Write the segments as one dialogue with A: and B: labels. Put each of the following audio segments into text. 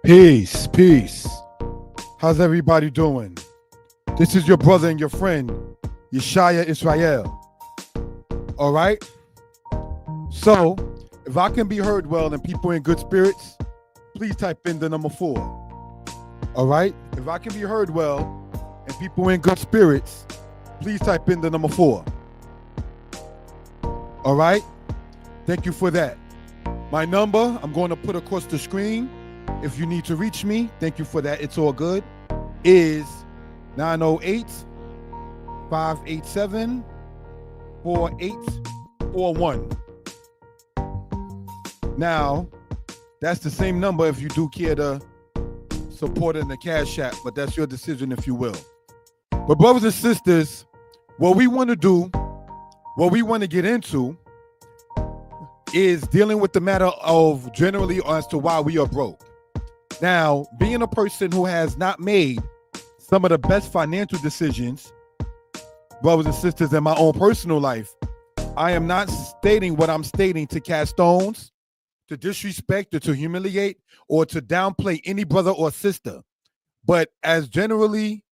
A: Peace, peace. How's everybody doing? This is your brother and your friend, Yeshaya Israel. All right? So, if I can be heard well and people in good spirits, please type in the number 4. All right? If I can be heard well and people in good spirits, please type in the number 4. All right? Thank you for that. My number, I'm going to put across the screen. If you need to reach me, thank you for that. It's all good. Is 908-587-4841. Now, that's the same number if you do care to support in the Cash App, but that's your decision if you will. But brothers and sisters, what we want to do, what we want to get into is dealing with the matter of generally as to why we are broke. Now, being a person who has not made some of the best financial decisions, brothers and sisters, in my own personal life, I am not stating what I'm stating to cast stones, to disrespect, or to humiliate, or to downplay any brother or sister. But as generally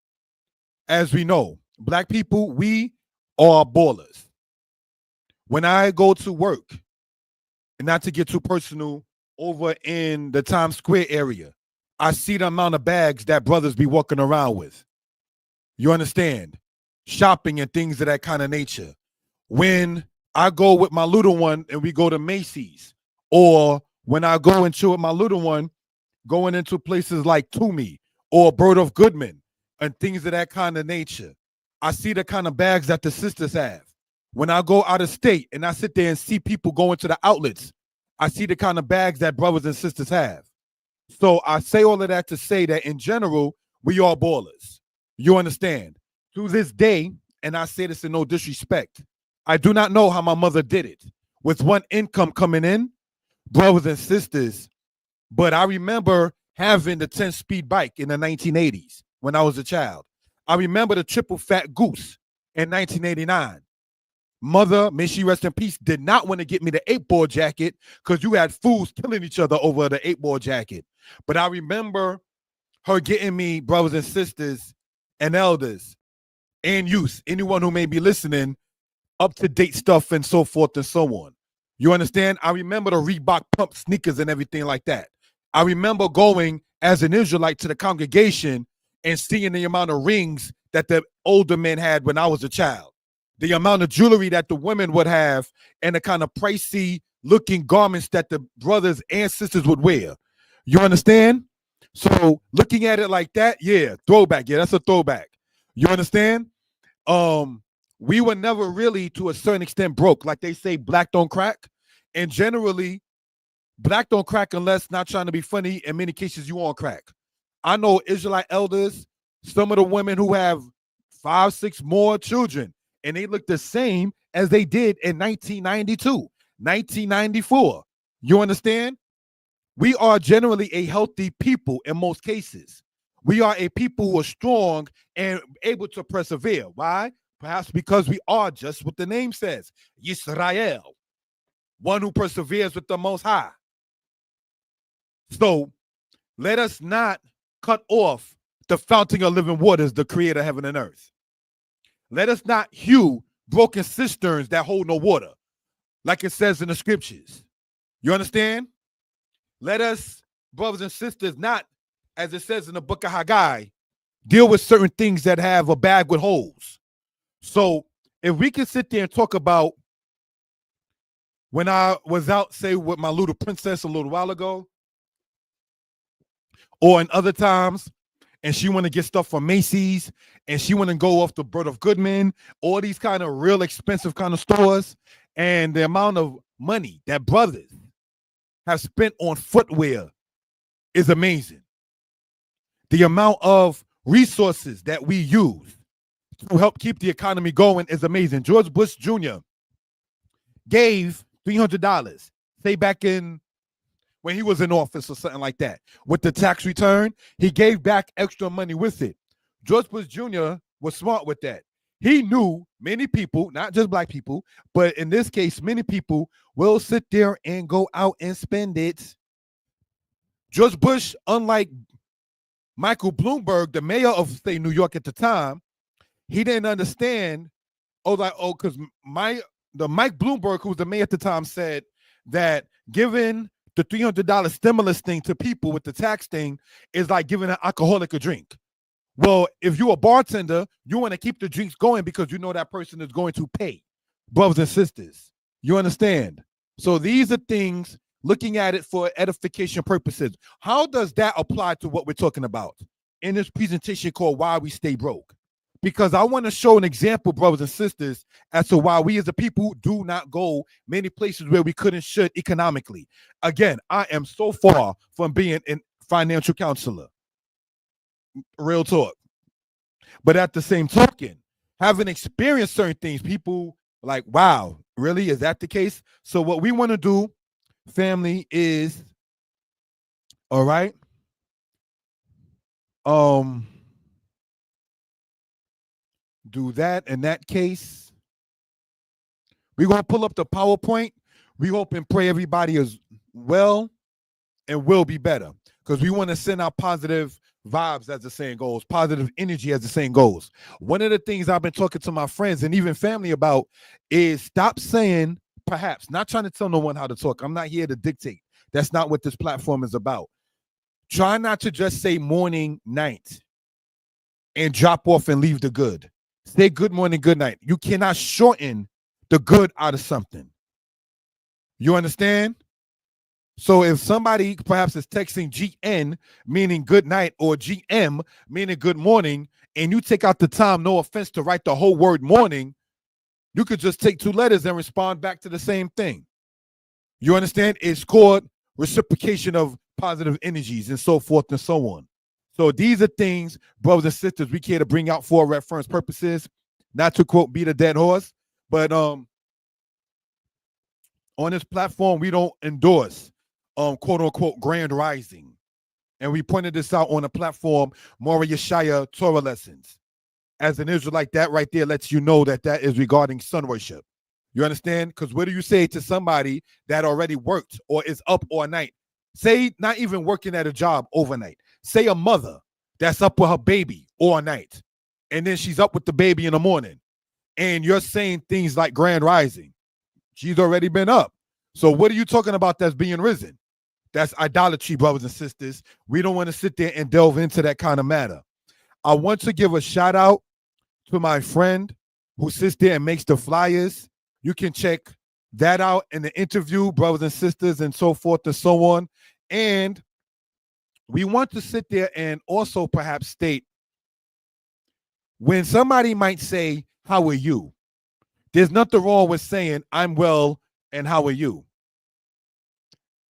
A: as we know, Black people, we are ballers. When I go to work, and not to get too personal, over in the Times Square area, I see the amount of bags that brothers be walking around with. You understand? Shopping and things of that kind of nature. When I go with my little one and we go to Macy's, or when I go and chill with my little one, going into places like Toomey or Bird of Goodman and things of that kind of nature, I see the kind of bags that the sisters have. When I go out of state and I sit there and see people going to the outlets, I see the kind of bags that brothers and sisters have. So I say all of that to say that in general, we are ballers. You understand? To this day, and I say this in no disrespect, I do not know how my mother did it with one income coming in, brothers and sisters. But I remember having the 10-speed bike in the 1980s when I was a child. I remember the triple fat goose in 1989. Mother, may she rest in peace, did not want to get me the 8-ball jacket because you had fools killing each other over the 8-ball jacket. But I remember her getting me, brothers and sisters and elders and youth, anyone who may be listening, up-to-date stuff and so forth and so on. You understand? I remember the Reebok pump sneakers and everything like that. I remember going as an Israelite to the congregation and seeing the amount of rings that the older men had when I was a child. The amount of jewelry that the women would have and the kind of pricey looking garments that the brothers and sisters would wear. You understand? So looking at it like that, yeah, throwback. Yeah, that's a throwback. You understand? We were never really, to a certain extent, broke. Like they say, black don't crack. And generally, black don't crack unless, not trying to be funny, in many cases you on crack. I know Israelite elders, some of the women who have 5, 6 more children, and they look the same as they did in 1992, 1994. You understand? We are generally a healthy people in most cases. We are a people who are strong and able to persevere. Why? Perhaps because we are just what the name says, Yisrael, one who perseveres with the Most High. So let us not cut off the fountain of living waters, the creator of heaven and earth. Let us not hew broken cisterns that hold no water, like it says in the scriptures. You understand? Let us, brothers and sisters, not, as it says in the book of Haggai, deal with certain things that have a bag with holes. So if we can sit there and talk about when I was out, say, with my little princess a little while ago, or in other times, and she want to get stuff from Macy's, and she want to go off the Bird of Goodman, all these kind of real expensive kind of stores, and the amount of money that brothers have spent on footwear is amazing. The amount of resources that we use to help keep the economy going is amazing. George Bush Jr. gave $300, say back in when he was in office or something like that. With the tax return, he gave back extra money with it. George Bush Jr. was smart with that. He knew many people, not just black people, but in this case, many people will sit there and go out and spend it. George Bush, unlike Michael Bloomberg, the mayor of state New York at the time, he didn't understand. Because Mike Bloomberg, who was the mayor at the time, said that giving the $300 stimulus thing to people with the tax thing is like giving an alcoholic a drink. Well, if you're a bartender, you want to keep the drinks going because you know that person is going to pay. Brothers and sisters, you understand? So these are things, looking at it for edification purposes. How does that apply to what we're talking about in this presentation called Why We Stay Broke? Because I want to show an example, brothers and sisters, as to why we as a people do not go many places where we could and should economically. Again, I am so far from being a financial counselor. Real talk. But at the same token, having experienced certain things, people like, wow, really? Is that the case? So what we want to do, family, is, all right, do that. In that case, we're going to pull up the PowerPoint. We hope and pray everybody is well and will be better, because we want to send out positive vibes, as the saying goes, positive energy, as the saying goes. One of the things I've been talking to my friends and even family about is stop saying perhaps, not trying to tell no one how to talk. I'm not here to dictate. That's not what this platform is about. Try not to just say morning, night, and drop off and leave the good. Say good morning, good night. You cannot shorten the good out of something. You understand? So if somebody perhaps is texting GN, meaning good night, or GM, meaning good morning, and you take out the time, no offense, to write the whole word morning, you could just take two letters and respond back to the same thing. You understand? It's called reciprocation of positive energies and so forth and so on. So these are things, brothers and sisters, we care to bring out for reference purposes, not to quote beat a dead horse, but on this platform, we don't endorse quote unquote grand rising. And we pointed this out on the platform, Mora Yeshaya Torah lessons. As an Israelite, that right there lets you know that that is regarding sun worship. You understand? Because what do you say to somebody that already worked or is up all night? Say not even working at a job overnight. Say a mother that's up with her baby all night, and then she's up with the baby in the morning, and you're saying things like grand rising. She's already been up. So what are you talking about that's being risen? That's idolatry, brothers and sisters. We don't want to sit there and delve into that kind of matter. I want to give a shout out to my friend who sits there and makes the flyers. You can check that out in the interview, brothers and sisters, and so forth and so on. And we want to sit there and also perhaps state, when somebody might say, how are you? There's nothing wrong with saying, I'm well, and how are you?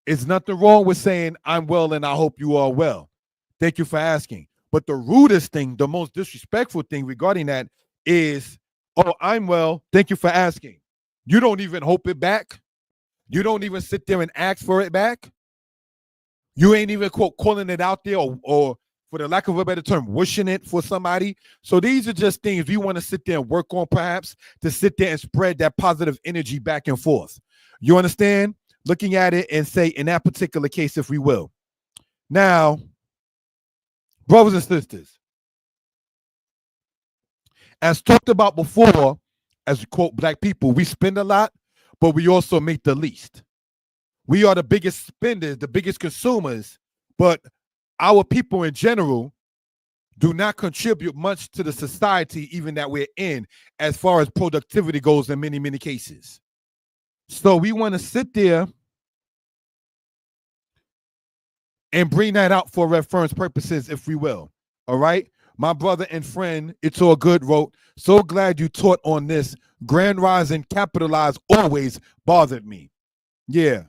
A: It's nothing wrong with saying, I'm well, and I hope you are well. Thank you for asking. But the rudest thing, the most disrespectful thing regarding that is, oh, I'm well, thank you for asking. You don't even hope it back. You don't even sit there and ask for it back. You ain't even, quote, calling it out there or for the lack of a better term, wishing it for somebody. So these are just things we want to sit there and work on, perhaps, to sit there and spread that positive energy back and forth. You understand? Looking at it and say, in that particular case, if we will. Now, brothers and sisters, as talked about before, as we quote black people, we spend a lot, but we also make the least. We are the biggest spenders, the biggest consumers, but our people in general do not contribute much to the society even that we're in as far as productivity goes in many, many cases. So we want to sit there and bring that out for reference purposes, if we will. All right? My brother and friend, It's All Good, wrote, so glad you taught on this. Grand rising capitalized always bothered me. Yeah.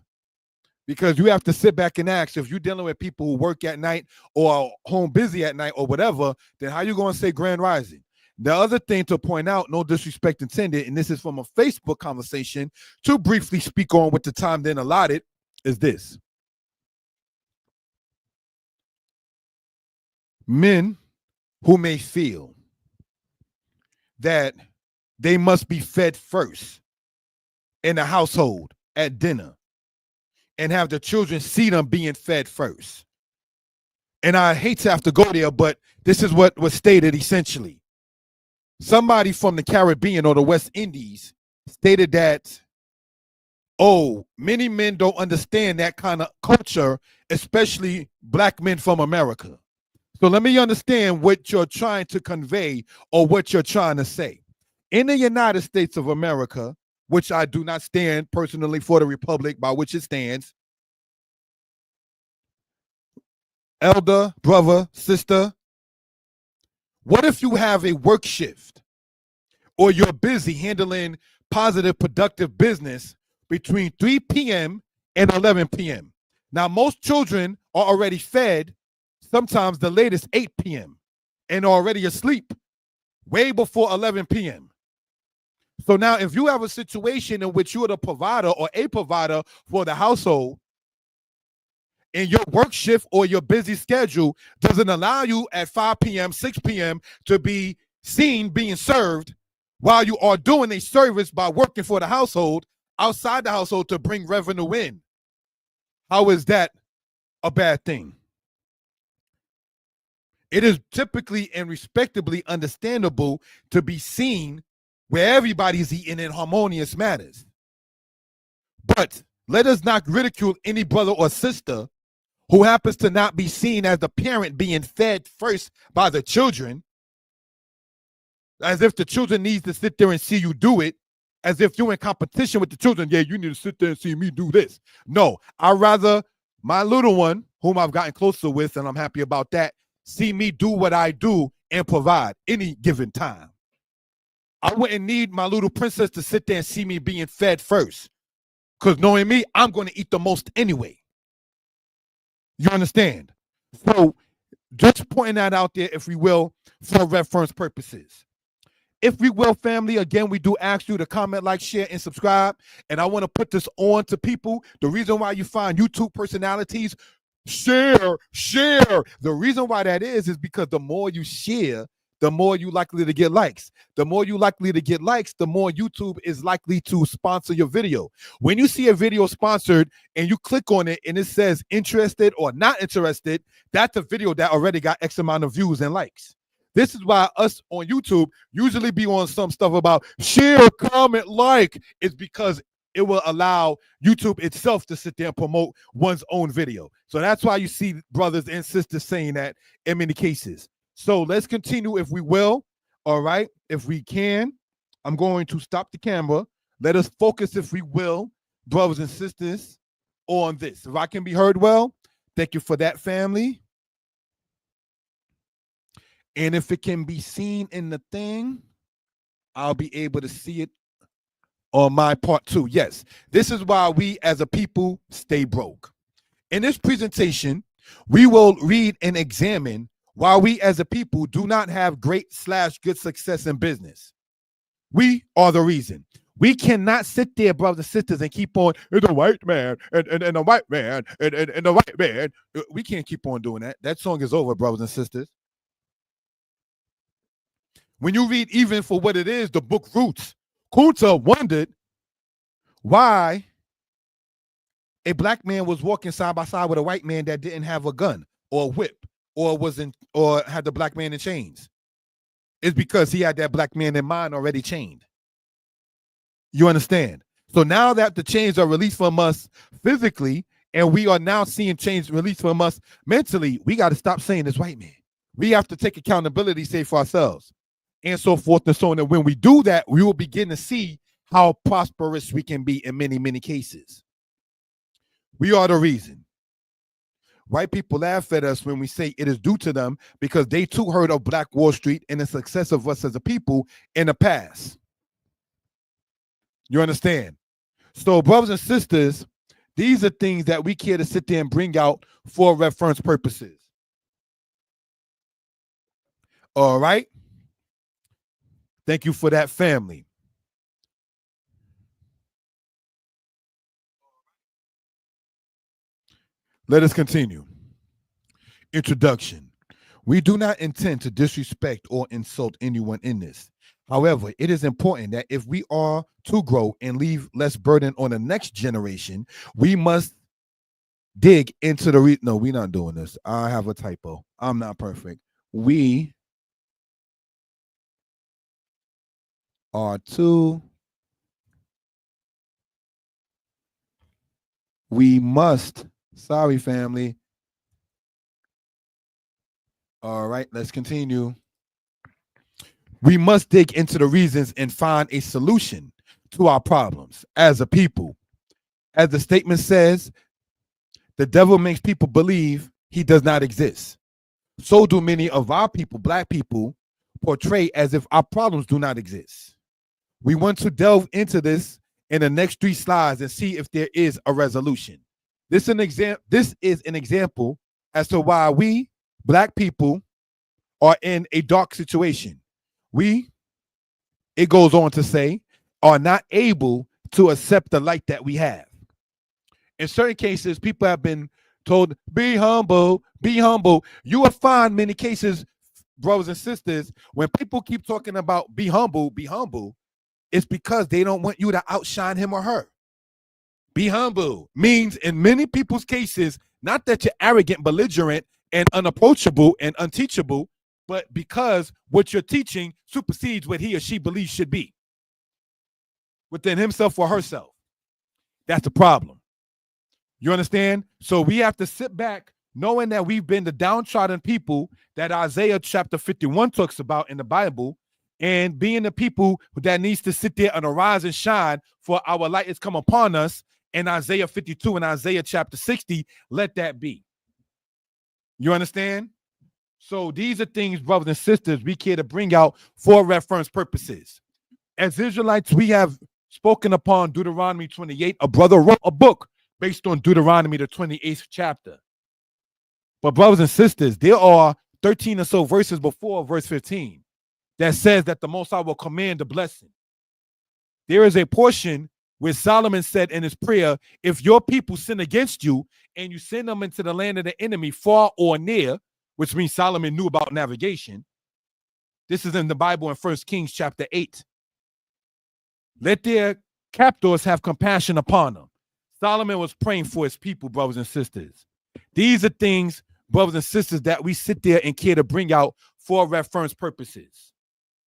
A: Because you have to sit back and ask, if you're dealing with people who work at night or are home busy at night or whatever, then how you going to say grand rising? The other thing to point out, no disrespect intended, and this is from a Facebook conversation, to briefly speak on with the time then allotted, is this. Men who may feel that they must be fed first in the household at dinner and have the children see them being fed first. And I hate to have to go there, but this is what was stated essentially. Somebody from the Caribbean or the West Indies stated that, oh, many men don't understand that kind of culture, especially black men from America. So let me understand what you're trying to convey or what you're trying to say. In the United States of America, which I do not stand personally for the republic by which it stands, elder, brother, sister, what if you have a work shift or you're busy handling positive, productive business between 3 p.m. and 11 p.m.? Now, most children are already fed, sometimes the latest 8 p.m., and are already asleep way before 11 p.m. So now if you have a situation in which you're the provider or a provider for the household, and your work shift or your busy schedule doesn't allow you at 5 p.m., 6 p.m. to be seen being served while you are doing a service by working for the household, outside the household to bring revenue in, how is that a bad thing? It is typically and respectably understandable to be seen where everybody's eating in harmonious matters. But let us not ridicule any brother or sister who happens to not be seen as the parent being fed first by the children, as if the children need to sit there and see you do it, as if you're in competition with the children. Yeah, you need to sit there and see me do this. No, I'd rather my little one, whom I've gotten closer with, and I'm happy about that, see me do what I do and provide any given time. I wouldn't need my little princess to sit there and see me being fed first, because knowing me, I'm going to eat the most anyway. You understand? So just pointing that out there, if we will, for reference purposes. If we will, family, again, we do ask you to comment, like, share, and subscribe. And I want to put this on to people. The reason why you find YouTube personalities, share. The reason why that is because the more you share, the more you likely to get likes. The more you likely to get likes, the more YouTube is likely to sponsor your video. When you see a video sponsored and you click on it and it says interested or not interested, that's a video that already got X amount of views and likes. This is why us on YouTube usually be on some stuff about share, comment, like. It's because it will allow YouTube itself to sit there and promote one's own video. So that's why you see brothers and sisters saying that in many cases. So let's continue if we will. All right. If we can, I'm going to stop the camera. Let us focus, if we will, brothers and sisters, on this. If I can be heard well, thank you for that, family. And if it can be seen in the thing, I'll be able to see it on my part too. Yes, this is why we as a people stay broke. In this presentation, we will read and examine why we as a people do not have great/good success in business. We are the reason. We cannot sit there, brothers and sisters, and keep on, it's a white man, and a white man, and a white man. We can't keep on doing that. That song is over, brothers and sisters. When you read even for what it is, the book Roots, Kunta wondered why a black man was walking side by side with a white man that didn't have a gun or a whip or had the black man in chains. It's because he had that black man in mind already chained. You understand? So now that the chains are released from us physically, and we are now seeing chains released from us mentally, we got to stop saying this white man. We have to take accountability, say, for ourselves, and so forth and so on. And when we do that, we will begin to see how prosperous we can be in many, many cases. We are the reason. White people laugh at us when we say it is due to them because they too heard of Black Wall Street and the success of us as a people in the past. You understand? So, brothers and sisters, these are things that we care to sit there and bring out for reference purposes. All right? Thank you for that, family. Let us continue. Introduction. We do not intend to disrespect or insult anyone in this. However, it is important that if we are to grow and leave less burden on the next generation, we must dig into the no, we're not doing this. I have a typo. I'm not perfect. We are to we must. Sorry, family. All right, let's continue. We must dig into the reasons and find a solution to our problems as a people. As the statement says, the devil makes people believe he does not exist. So do many of our people, black people, portray as if our problems do not exist. We want to delve into this in the next 3 slides and see if there is a resolution. This is an example as to why we, black people, are in a dark situation. We, it goes on to say, are not able to accept the light that we have. In certain cases, people have been told, be humble, be humble. You will find many cases, brothers and sisters, when people keep talking about be humble, it's because they don't want you to outshine him or her. Be humble means, in many people's cases, not that you're arrogant, belligerent, and unapproachable and unteachable, but because what you're teaching supersedes what he or she believes should be within himself or herself. That's the problem. You understand? So we have to sit back knowing that we've been the downtrodden people that Isaiah chapter 51 talks about in the Bible, and being the people that needs to sit there and arise and shine, for our light has come upon us in Isaiah 52 and Isaiah chapter 60. Let that be. You understand? So these are things, brothers and sisters, we care to bring out for reference purposes. As Israelites, we have spoken upon Deuteronomy 28. A brother wrote a book based on Deuteronomy, the 28th chapter. But brothers and sisters, there are 13 or so verses before verse 15 that says that the Most High will command a blessing. There is a portion where Solomon said in his prayer, if your people sin against you and you send them into the land of the enemy, far or near, which means Solomon knew about navigation. This is in the Bible in 1 Kings chapter 8. Let their captors have compassion upon them. Solomon was praying for his people, brothers and sisters. These are things, brothers and sisters, that we sit there and care to bring out for reference purposes.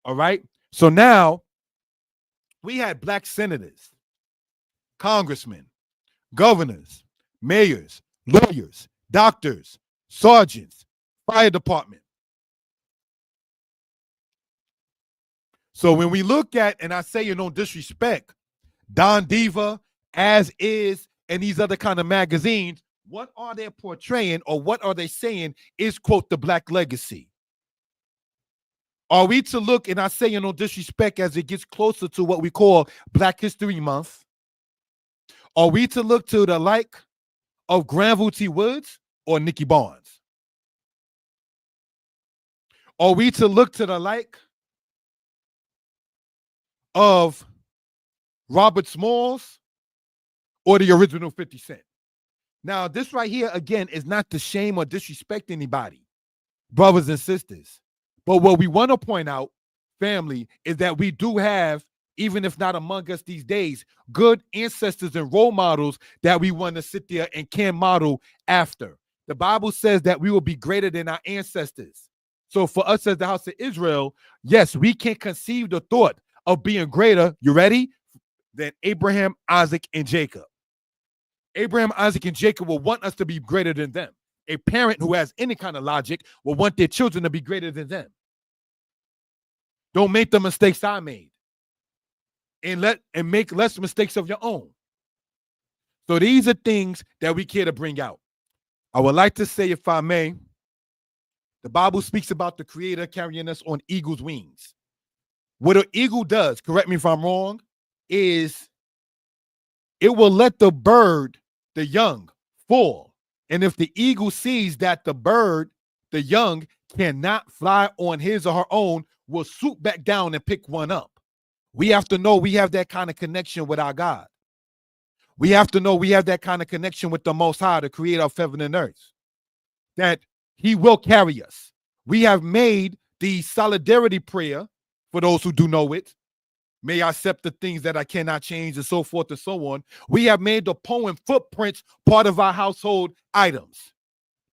A: All right? So now we had black senators, congressmen, governors, mayors, lawyers, doctors, sergeants, fire department. So when we look at, and I say no disrespect, Don Diva, As Is, and these other kind of magazines, what are they portraying or what are they saying is, quote, the black legacy? Are we to look, and I say no disrespect as it gets closer to what we call Black History Month, are we to look to the like of Granville T. Woods or Nicky Barnes? Are we to look to the like of Robert Smalls or the original 50 Cent? Now, this right here, again, is not to shame or disrespect anybody, brothers and sisters. But what we want to point out, family, is that we do have, even if not among us these days, good ancestors and role models that we want to sit there and can model after. The Bible says that we will be greater than our ancestors. So for us as the house of Israel, yes, we can conceive the thought of being greater, you ready, than Abraham, Isaac, and Jacob. Abraham, Isaac, and Jacob will want us to be greater than them. A parent who has any kind of logic will want their children to be greater than them. Don't make the mistakes I made. And make less mistakes of your own. So these are things that we care to bring out. I would like to say, if I may, the Bible speaks about the Creator carrying us on eagle's wings. What an eagle does, correct me if I'm wrong, is it will let the bird, the young, fall. And if the eagle sees that the bird, the young, cannot fly on his or her own, will swoop back down and pick one up. We have to know we have that kind of connection with our God. We have to know we have that kind of connection with the Most High, the creator of heaven and earth, that he will carry us. We have made the solidarity prayer, for those who do know it, May I accept the things that I cannot change, and so forth and so on. We have made the poem footprints part of our household items.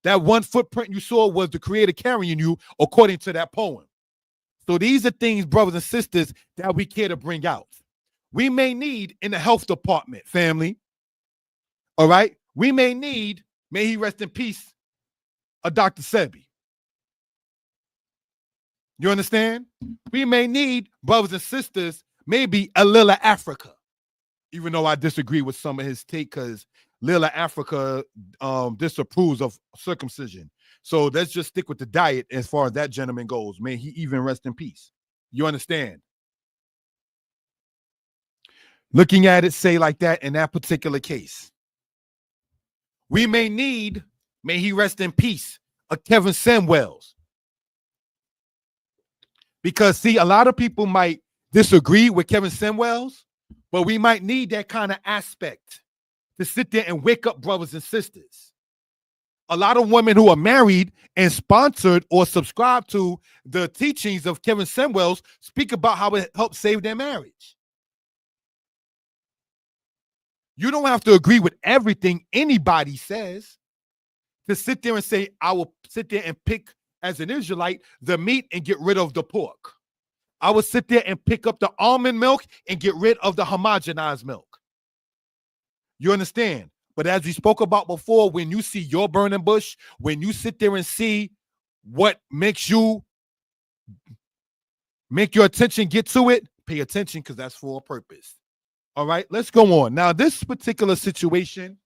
A: That one footprint you saw was the Creator carrying you according to that poem. So these are things, brothers and sisters, that we care to bring out. We may need in the health department, family. All right? We may need, may he rest in peace, a Dr. Sebi. You understand? We may need, brothers and sisters, maybe a Lila Africa. Even though I disagree with some of his take, because Lila Africa disapproves of circumcision. So let's just stick with the diet as far as that gentleman goes. May he even rest in peace. You understand? Looking at it, say like that in that particular case. We may need, may he rest in peace, a Kevin Samuels. Because, see, a lot of people might disagree with Kevin Samuels, but we might need that kind of aspect to sit there and wake up brothers and sisters. A lot of women who are married and sponsored or subscribe to the teachings of Kevin Samuels speak about how it helps save their marriage. You don't have to agree with everything anybody says. To sit there and say, I will sit there and pick, as an Israelite, the meat and get rid of the pork. I will sit there and pick up the almond milk and get rid of the homogenized milk. You understand? But as we spoke about before, when you see your burning bush, when you sit there and see what makes you make your attention get to it, pay attention, because that's for a purpose. All right, let's go on. Now, this particular situation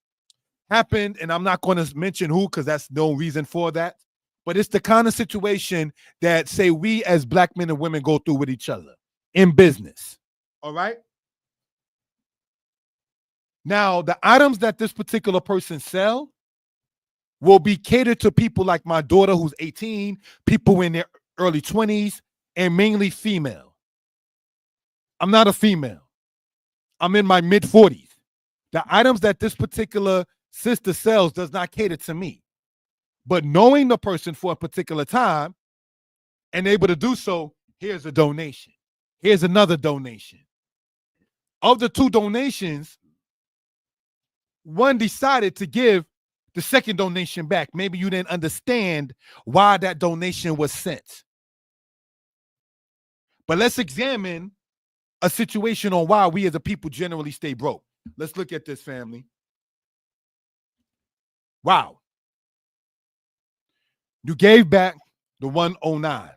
A: happened, and I'm not going to mention who, because that's no reason for that. But it's the kind of situation that, say, we as black men and women go through with each other in business. All right. Now, the items that this particular person sell will be catered to people like my daughter, who's 18, people in their early 20s, and mainly female. I'm not a female. I'm in my mid 40s. The items that this particular sister sells does not cater to me. But knowing the person for a particular time and able to do so, here's a donation. Here's another donation. Of the two donations, one decided to give the second donation back. Maybe you didn't understand why that donation was sent. But let's examine a situation on why we as a people generally stay broke. Let's look at this, family. Wow. You gave back the 109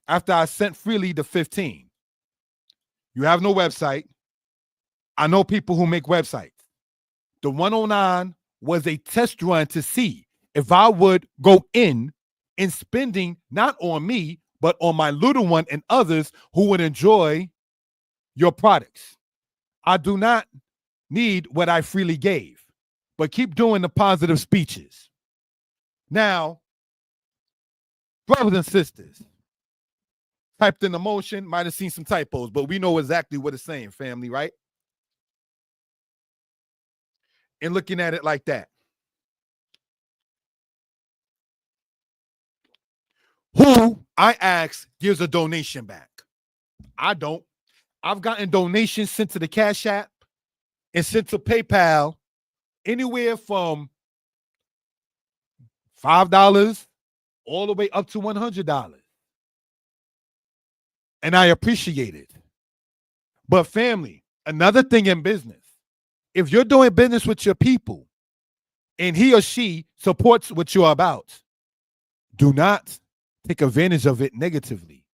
A: after I sent freely the 15. You have no website. I know people who make websites. The 109 was a test run to see if I would go in spending not on me, but on my little one and others who would enjoy your products. I do not need what I freely gave, but keep doing the positive speeches. Now, brothers and sisters, typed in the motion, might have seen some typos, but we know exactly what it's saying, family, right? And looking at it like that. Who, I ask, gives a donation back? I don't. I've gotten donations sent to the Cash App and sent to PayPal anywhere from $5 all the way up to $100. And I appreciate it. But family, another thing in business, if you're doing business with your people and he or she supports what you're about, do not take advantage of it negatively.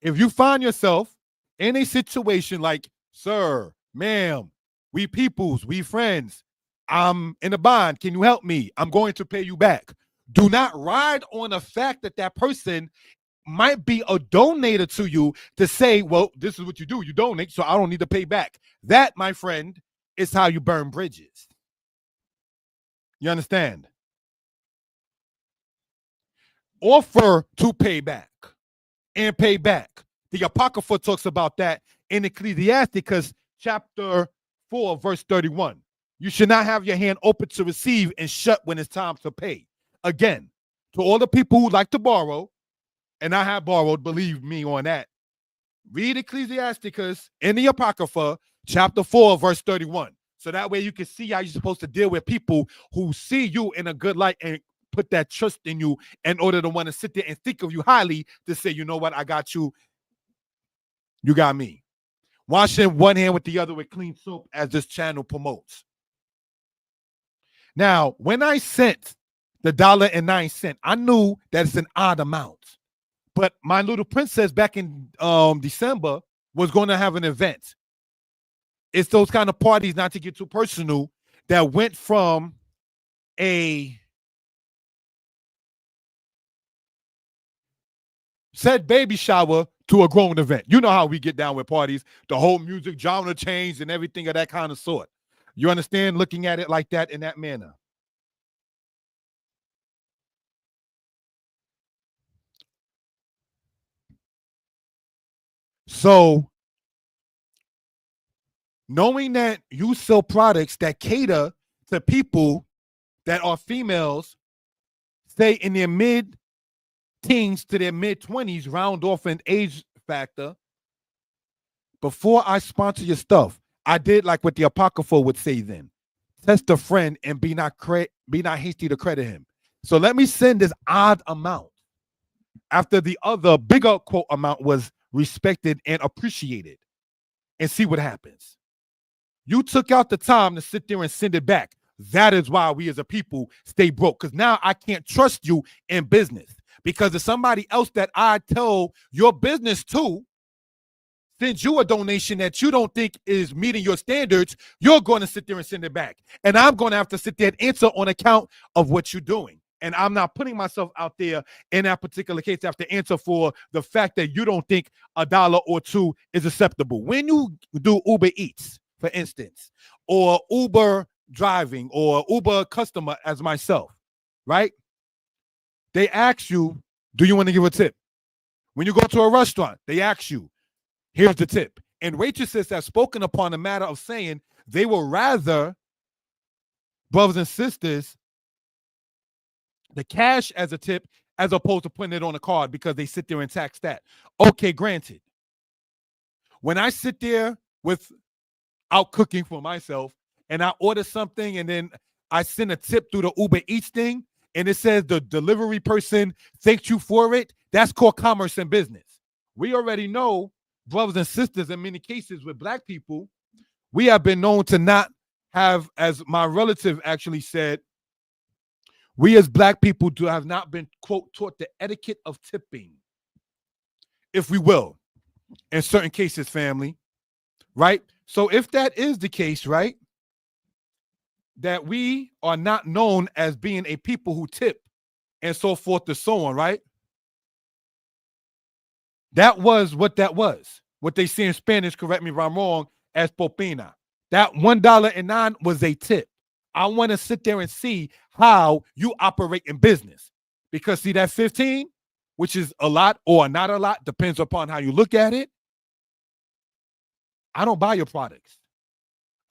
A: If you find yourself in a situation like, sir, ma'am, we peoples, we friends, I'm in a bond, can you help me? I'm going to pay you back. Do not ride on the fact that that person might be a donator to you to say, well, this is what you do. You donate, so I don't need to pay back. That, my friend, is how you burn bridges. You understand? Offer to pay back and pay back. The Apocrypha talks about that in Ecclesiasticus chapter 4, verse 31. You should not have your hand open to receive and shut when it's time to pay. Again, to all the people who like to borrow, and I have borrowed, believe me on that, Read Ecclesiasticus in the Apocrypha, chapter 4, verse 31. So that way you can see how you're supposed to deal with people who see you in a good light and put that trust in you in order to want to sit there and think of you highly to say, you know what, I got you. You got me. Washing one hand with the other with clean soap, as this channel promotes. Now, when I sent the $1.09, I knew that it's an odd amount. But my little princess back in December was going to have an event. It's those kind of parties, not to get too personal, that went from a said baby shower to a grown event. You know how we get down with parties. The whole music genre changed and everything of that kind of sort. You understand? Looking at it like that in that manner. So, knowing that you sell products that cater to people that are females, say in their mid-teens to their mid-20s, round off an age factor, before I sponsor your stuff, I did like what the Apocrypha would say then. Test a friend and be not hasty to credit him. So let me send this odd amount after the other bigger quote amount was respected and appreciated, and see what happens. You took out the time to sit there and send it back. That is why we as a people stay broke, because now I can't trust you in business, because if somebody else that I tell your business to sends you a donation that you don't think is meeting your standards, you're going to sit there and send it back. And I'm going to have to sit there and answer on account of what you're doing. And I'm not putting myself out there in that particular case to have to answer for the fact that you don't think $1 or $2 is acceptable. When you do Uber Eats, for instance, or Uber driving or Uber customer as myself, right? They ask you, do you want to give a tip? When you go to a restaurant, they ask you, here's the tip. And waitresses have spoken upon the matter of saying they will rather, brothers and sisters, the cash as a tip as opposed to putting it on a card, because they sit there and tax that. Okay, granted. When I sit there without cooking for myself and I order something and then I send a tip through the Uber Eats thing and it says the delivery person thanked you for it, that's called commerce and business. We already know, brothers and sisters, in many cases with Black people, we have been known to not have, as my relative actually said, we as Black people have not been, quote, taught the etiquette of tipping, if we will, in certain cases, family, right? So if that is the case, right, that we are not known as being a people who tip and so forth and so on, right? That was what that was. What they say in Spanish, correct me if I'm wrong, as propina. That $1.09 was a tip. I want to sit there and see how you operate in business. Because see, that 15, which is a lot or not a lot, depends upon how you look at it. I don't buy your products.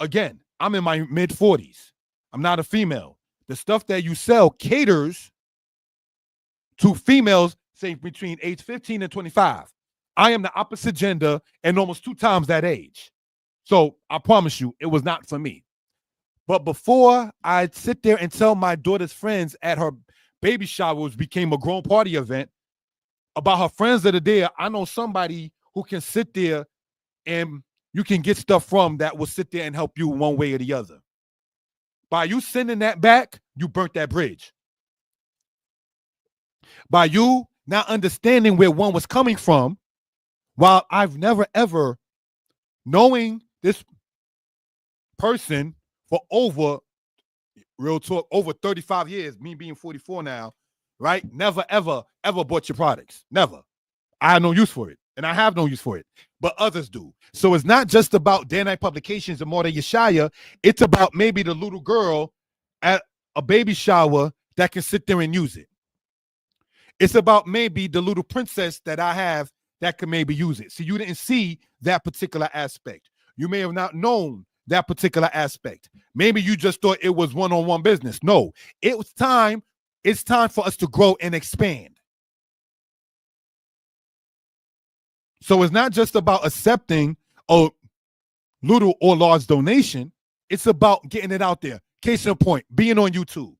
A: Again, I'm in my mid-40s. I'm not a female. The stuff that you sell caters to females, say between age 15 and 25. I am the opposite gender and almost 2 times that age. So I promise you, it was not for me. But before I'd sit there and tell my daughter's friends at her baby shower, which became a grown party event, about her friends that are there, I know somebody who can sit there and you can get stuff from that will sit there and help you one way or the other. By you sending that back, you burnt that bridge. By you not understanding where one was coming from, while I've never ever, knowing this person for over, real talk, over 35 years, me being 44 now, right? Never, ever, ever bought your products. Never. I have no use for it. And I have no use for it. But others do. So it's not just about Day Night Publications and Morda Yeshaya. It's about maybe the little girl at a baby shower that can sit there and use it. It's about maybe the little princess that I have that can maybe use it. So you didn't see that particular aspect. You may have not known that particular aspect. Maybe you just thought it was one-on-one business. No, it was time. It's time for us to grow and expand. So it's not just about accepting a little or large donation. It's about getting it out there. Case in point, being on YouTube.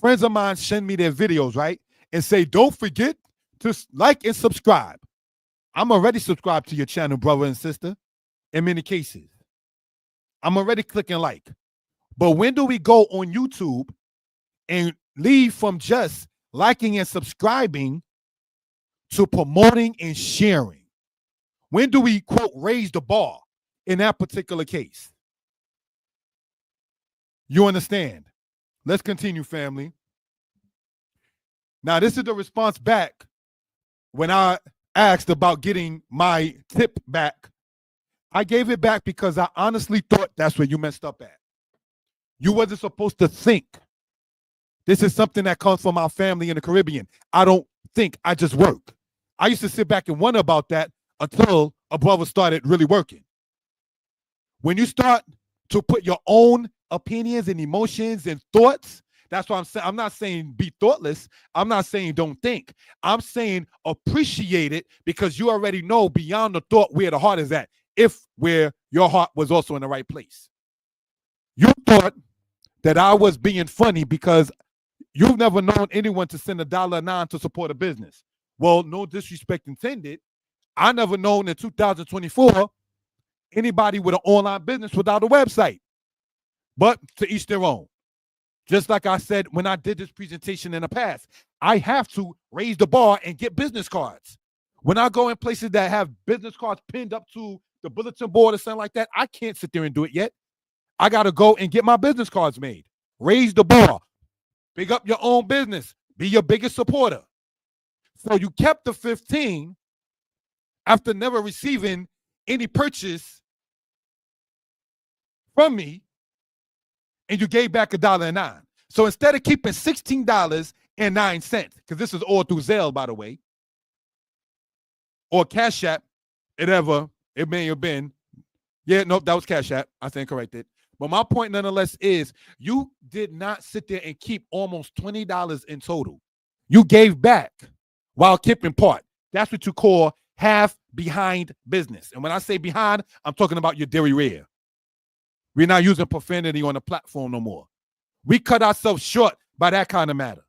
A: Friends of mine send me their videos, right? And say, don't forget to like and subscribe. I'm already subscribed to your channel, brother and sister, in many cases. I'm already clicking like. But when do we go on YouTube and leave from just liking and subscribing to promoting and sharing? When do we, quote, raise the bar in that particular case? You understand? Let's continue, family. Now, this is the response back when I asked about getting my tip back. I gave it back because I honestly thought that's where you messed up at. You wasn't supposed to think. This is something that comes from our family in the Caribbean. I don't think, I just work. I used to sit back and wonder about that until a brother started really working. When you start to put your own opinions and emotions and thoughts, that's what I'm saying. I'm not saying be thoughtless. I'm not saying don't think. I'm saying appreciate it because you already know beyond the thought where the heart is at, if where your heart was also in the right place. You thought that I was being funny because you've never known anyone to send $1.09 to support a business. Well, no disrespect intended. I never known in 2024 anybody with an online business without a website. But to each their own. Just like I said when I did this presentation in the past, I have to raise the bar and get business cards. When I go in places that have business cards pinned up to the bulletin board or something like that, I can't sit there and do it yet. I got to go and get my business cards made. Raise the bar. Big up your own business. Be your biggest supporter. So you kept the 15 after never receiving any purchase from me, and you gave back $1.09. So instead of keeping $16.09, because this is all through Zelle, by the way, or Cash App, it may have been. Yeah, nope, that was Cash App. I stand corrected. But my point nonetheless is you did not sit there and keep almost $20 in total. You gave back while keeping part. That's what you call half behind business. And when I say behind, I'm talking about your derriere. We're not using profanity on the platform no more. We cut ourselves short by that kind of matter.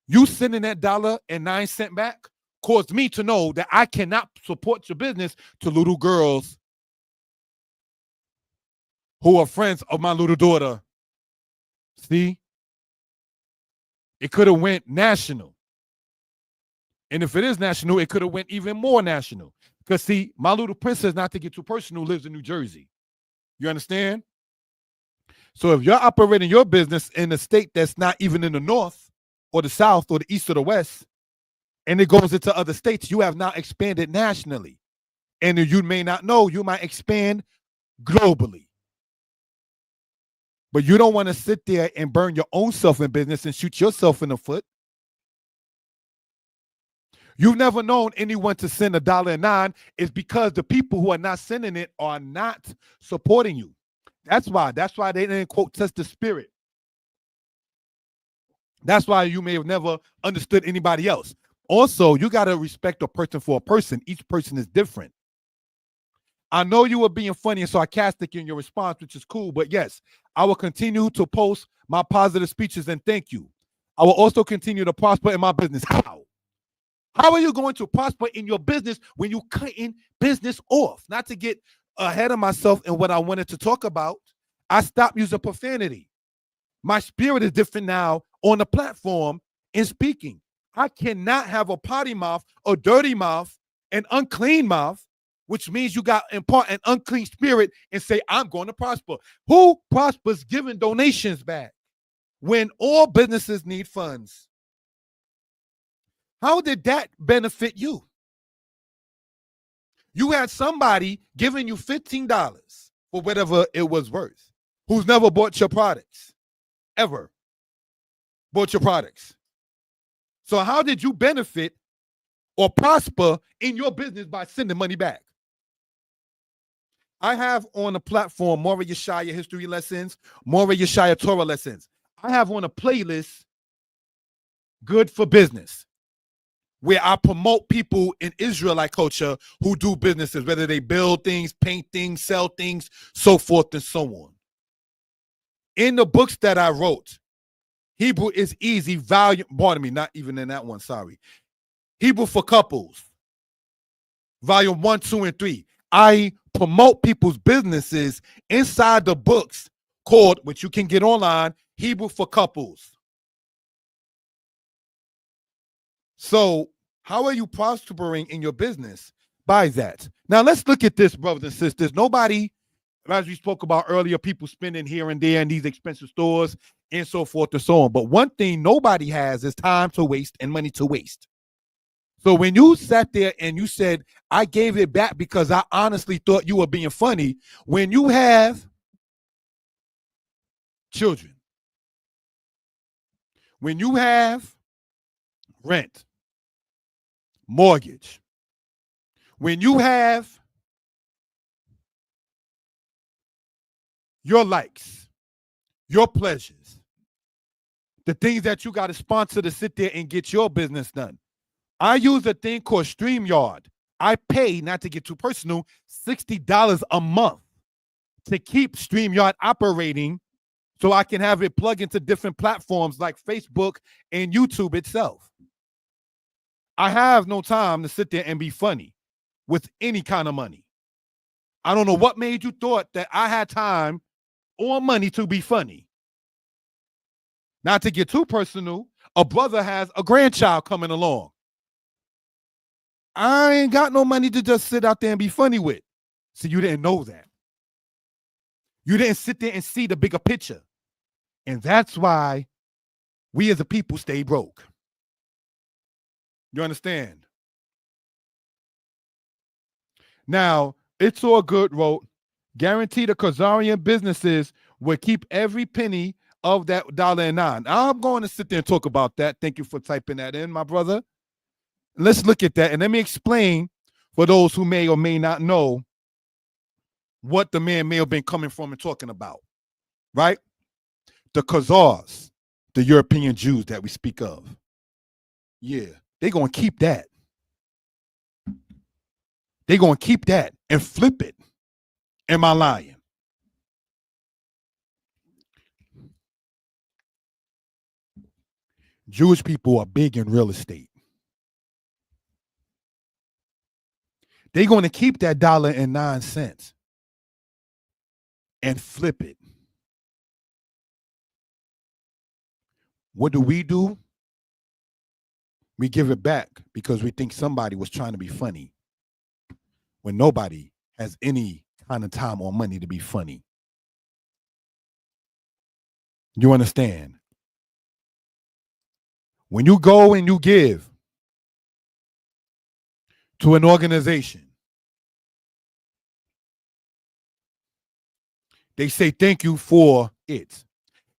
A: You sending that $1.09 back caused me to know that I cannot support your business to little girls who are friends of my little daughter. See? It could have went national. And if it is national, it could have went even more national. Because see, my little princess, not to get too personal, lives in New Jersey. You understand? So if you're operating your business in a state that's not even in the north or the south or the east or the west, and it goes into other states, you have now expanded nationally. And you may not know, you might expand globally. But you don't want to sit there and burn your own self in business and shoot yourself in the foot. You've never known anyone to send $1.09. It's because the people who are not sending it are not supporting you. That's why they didn't, quote, test the spirit. That's why you may have never understood anybody else. Also, you got to respect a person for a person. Each person is different. I know you were being funny and sarcastic in your response, which is cool. But yes, I will continue to post my positive speeches and thank you. I will also continue to prosper in my business. How? How are you going to prosper in your business when you cutting business off? Not to get ahead of myself in what I wanted to talk about, I stopped using profanity. My spirit is different now on the platform in speaking. I cannot have a potty mouth, a dirty mouth, an unclean mouth, which means you got impart an unclean spirit and say, I'm going to prosper. Who prospers giving donations back when all businesses need funds? How did that benefit you? You had somebody giving you $15 for whatever it was worth, who's never bought your products, ever bought your products. So how did you benefit or prosper in your business by sending money back? I have on the platform Mora Yeshaya history lessons, Mora Yeshaya Torah lessons. I have on a playlist, Good for Business. where I promote people in Israelite culture who do businesses, whether they build things, paint things, sell things, so forth and so on. In the books that I wrote, Hebrew is Easy, volume, pardon me, not even in that one, sorry. Hebrew for Couples, volume 1, 2, and 3. I promote people's businesses inside the books called, which you can get online, Hebrew for Couples. So how are you prospering in your business? By that. Now let's look at this, brothers and sisters. Nobody, as we spoke about earlier, people spending here and there in these expensive stores and so forth and so on. But one thing nobody has is time to waste and money to waste. So when you sat there and you said, I gave it back because I honestly thought you were being funny, when you have children, when you have rent, mortgage, when you have your likes, your pleasures, the things that you got to sponsor to sit there and get your business done. I use a thing called StreamYard. I pay, not to get too personal, $60 a month to keep StreamYard operating so I can have it plug into different platforms like Facebook and YouTube itself. I have no time to sit there and be funny with any kind of money. I don't know what made you thought that I had time or money to be funny. Not to get too personal, a brother has a grandchild coming along. I ain't got no money to just sit out there and be funny with. So you didn't know that. You didn't sit there and see the bigger picture. And that's why we as a people stay broke. You understand? Now, it's all good, wrote. Guarantee the Khazarian businesses will keep every penny of that $1.09. I'm going to sit there and talk about that. Thank you for typing that in, my brother. Let's look at that. And let me explain for those who may or may not know what the man may have been coming from and talking about, right? The Khazars, the European Jews that we speak of. Yeah, they're going to keep that. They're going to keep that and flip it. Am I lying? Jewish people are big in real estate. They're going to keep that $1.09 and flip it. What do? We give it back because we think somebody was trying to be funny when nobody has any kind of time or money to be funny. You understand? When you go and you give to an organization, they say thank you for it.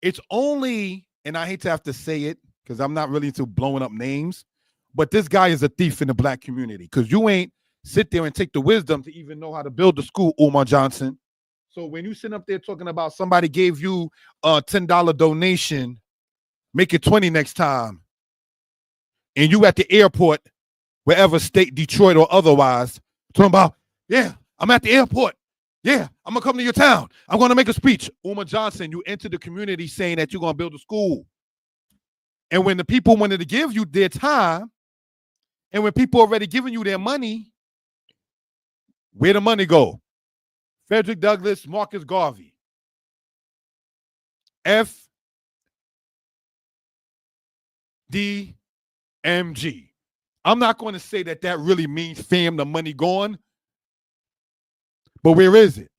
A: It's only, and I hate to have to say it because I'm not really into blowing up names, but this guy is a thief in the black community because you ain't sit there and take the wisdom to even know how to build the school, Umar Johnson. So when you sit up there talking about somebody gave you a $10 donation, make it 20 next time, and you at the airport, wherever state, Detroit or otherwise, talking about, yeah, I'm at the airport. Yeah, I'm going to come to your town. I'm going to make a speech. Umar Johnson, you enter the community saying that you're going to build a school. And when the people wanted to give you their time, and when people already giving you their money, where the money go? Frederick Douglass, Marcus Garvey. FDMG. I'm not going to say that that really means fam, the money gone. But where is it?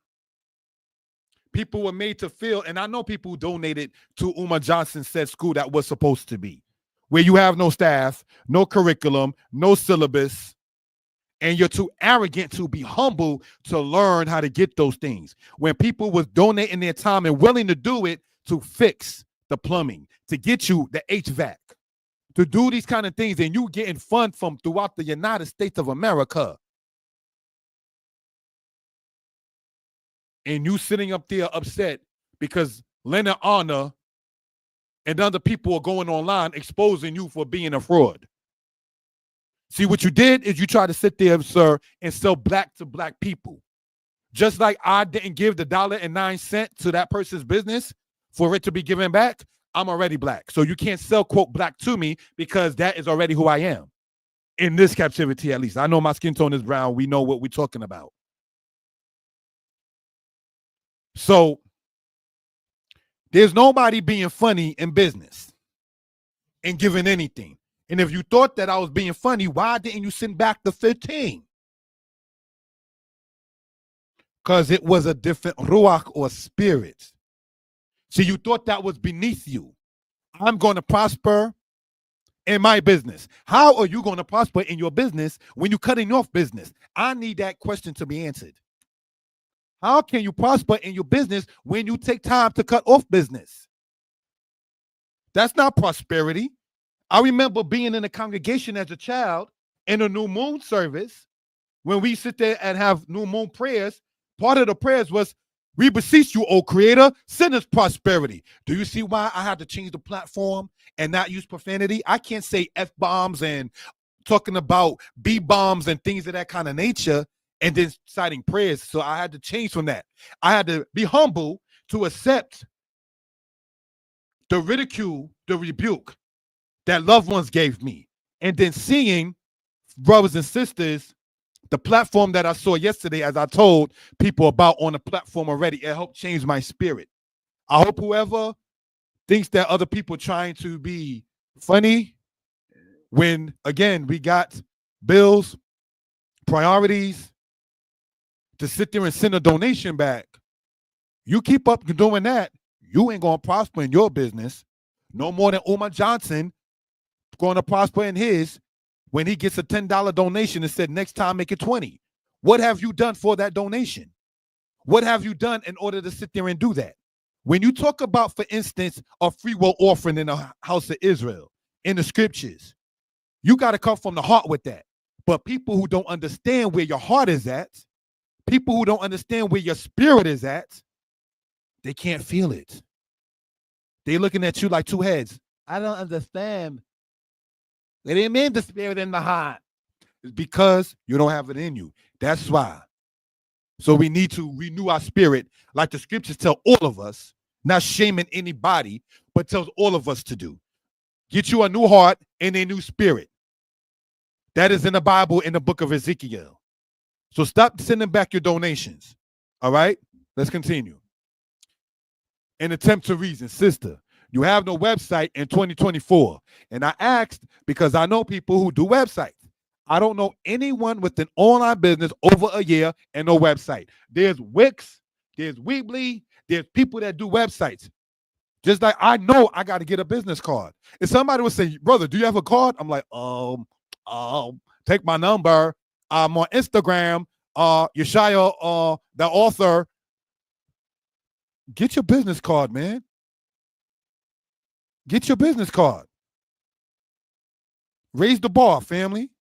A: People were made to feel, and I know people who donated to Umar Johnson said school that was supposed to be, where you have no staff, no curriculum, no syllabus, and you're too arrogant to be humble to learn how to get those things. When people was donating their time and willing to do it to fix the plumbing, to get you the HVAC, to do these kind of things, and you getting funds from throughout the United States of America. And you sitting up there upset because Leonard Arna and other people are going online exposing you for being a fraud. See, what you did is you tried to sit there, sir, and sell black to black people. Just like I didn't give the $1.09 to that person's business for it to be given back, I'm already black. So you can't sell, quote, black to me because that is already who I am. In this captivity, at least. I know my skin tone is brown. We know what we're talking about. So there's nobody being funny in business and giving anything. And if you thought that I was being funny, why didn't you send back the 15? Because it was a different ruach or spirit. See, you thought that was beneath you. I'm going to prosper in my business. How are you going to prosper in your business when you're cutting off business? I need that question to be answered. How can you prosper in your business when you take time to cut off business? That's not prosperity. I remember being in a congregation as a child in a new moon service when we sit there and have new moon prayers. Part of the prayers was, we beseech you, O Creator, send us prosperity. Do you see why I had to change the platform and not use profanity? I can't say F-bombs and talking about B-bombs and things of that kind of nature and then citing prayers. So I had to change from that. I had to be humble to accept the ridicule, the rebuke that loved ones gave me. And then seeing, brothers and sisters, the platform that I saw yesterday, as I told people about on the platform already, it helped change my spirit. I hope whoever thinks that other people trying to be funny, when, again, we got bills, priorities, to sit there and send a donation back, you keep up doing that, you ain't going to prosper in your business no more than Umar Johnson going to prosper in his when he gets a $10 donation and said, next time make it 20. What have you done for that donation? What have you done in order to sit there and do that? When you talk about, for instance, a free will offering in the house of Israel, in the scriptures, you got to come from the heart with that. But people who don't understand where your heart is at, people who don't understand where your spirit is at, they can't feel it. They're looking at you like two heads. I don't understand. They didn't mean the spirit in the heart. It's because you don't have it in you. That's why. So we need to renew our spirit, like the scriptures tell all of us, not shaming anybody, but tells all of us to do. Get you a new heart and a new spirit. That is in the Bible, in the book of Ezekiel. So stop sending back your donations. All right? Let's continue. An attempt to reason, sister. You have no website in 2024. And I asked because I know people who do websites. I don't know anyone with an online business over a year and no website. There's Wix, there's Weebly, there's people that do websites. Just like I know I got to get a business card. If somebody would say, brother, do you have a card? I'm like, take my number. I'm on Instagram, Yeshaya, the author. Get your business card, man. Get your business card. Raise the bar, family.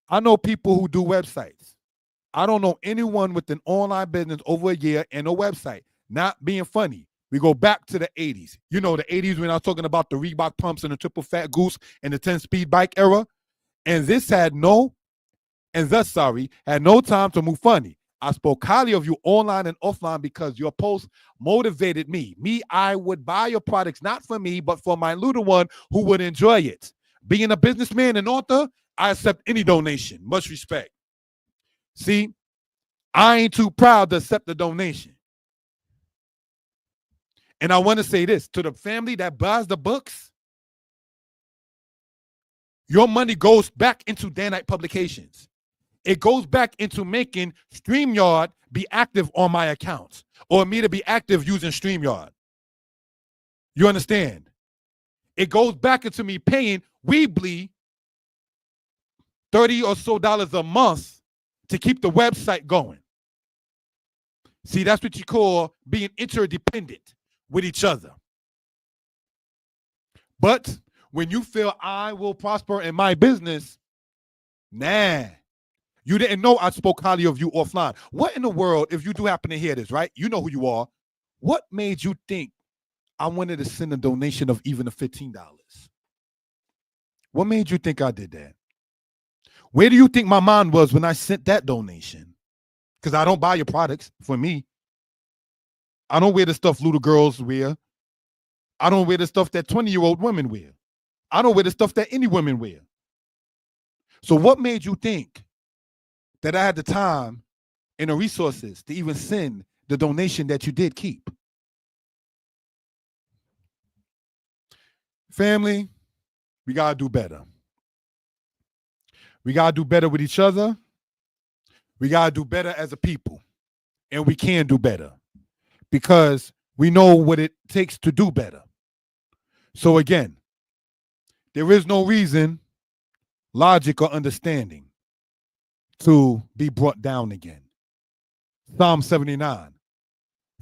A: I know people who do websites. I don't know anyone with an online business over a year and a website. Not being funny. We go back to the 80s. You know, the 80s when I was talking about the Reebok pumps and the triple fat goose and the 10-speed bike era. And this had no time to move funny. I spoke highly of you online and offline because your post motivated me. I would buy your products, not for me, but for my little one who would enjoy it. Being a businessman and author, I accept any donation. Much respect. See, I ain't too proud to accept the donation. And I want to say this to the family that buys the books. Your money goes back into Danite Publications. It goes back into making StreamYard be active on my accounts or me to be active using StreamYard. You understand? It goes back into me paying Weebly $30 or so a month to keep the website going. See, that's what you call being interdependent with each other. But when you feel I will prosper in my business, nah. You didn't know I spoke highly of you offline. What in the world, if you do happen to hear this, right? You know who you are. What made you think I wanted to send a donation of even $15? What made you think I did that? Where do you think my mind was when I sent that donation? Because I don't buy your products for me. I don't wear the stuff little girls wear. I don't wear the stuff that 20-year-old women wear. I don't wear the stuff that any women wear. So what made you think that I had the time and the resources to even send the donation that you did keep? Family, we got to do better. We got to do better with each other. We got to do better as a people. And we can do better because we know what it takes to do better. So again, there is no reason, logic, or understanding to be brought down again. Psalm 79,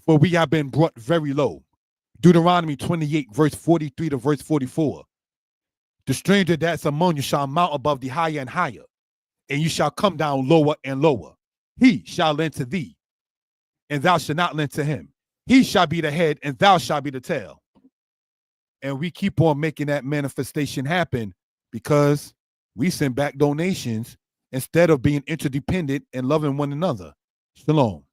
A: for we have been brought very low. Deuteronomy 28, verse 43 to verse 44. The stranger that's among you shall mount above the higher and higher, and you shall come down lower and lower. He shall lend to thee, and thou shalt not lend to him. He shall be the head, and thou shalt be the tail. And we keep on making that manifestation happen because we send back donations instead of being interdependent and loving one another. Shalom.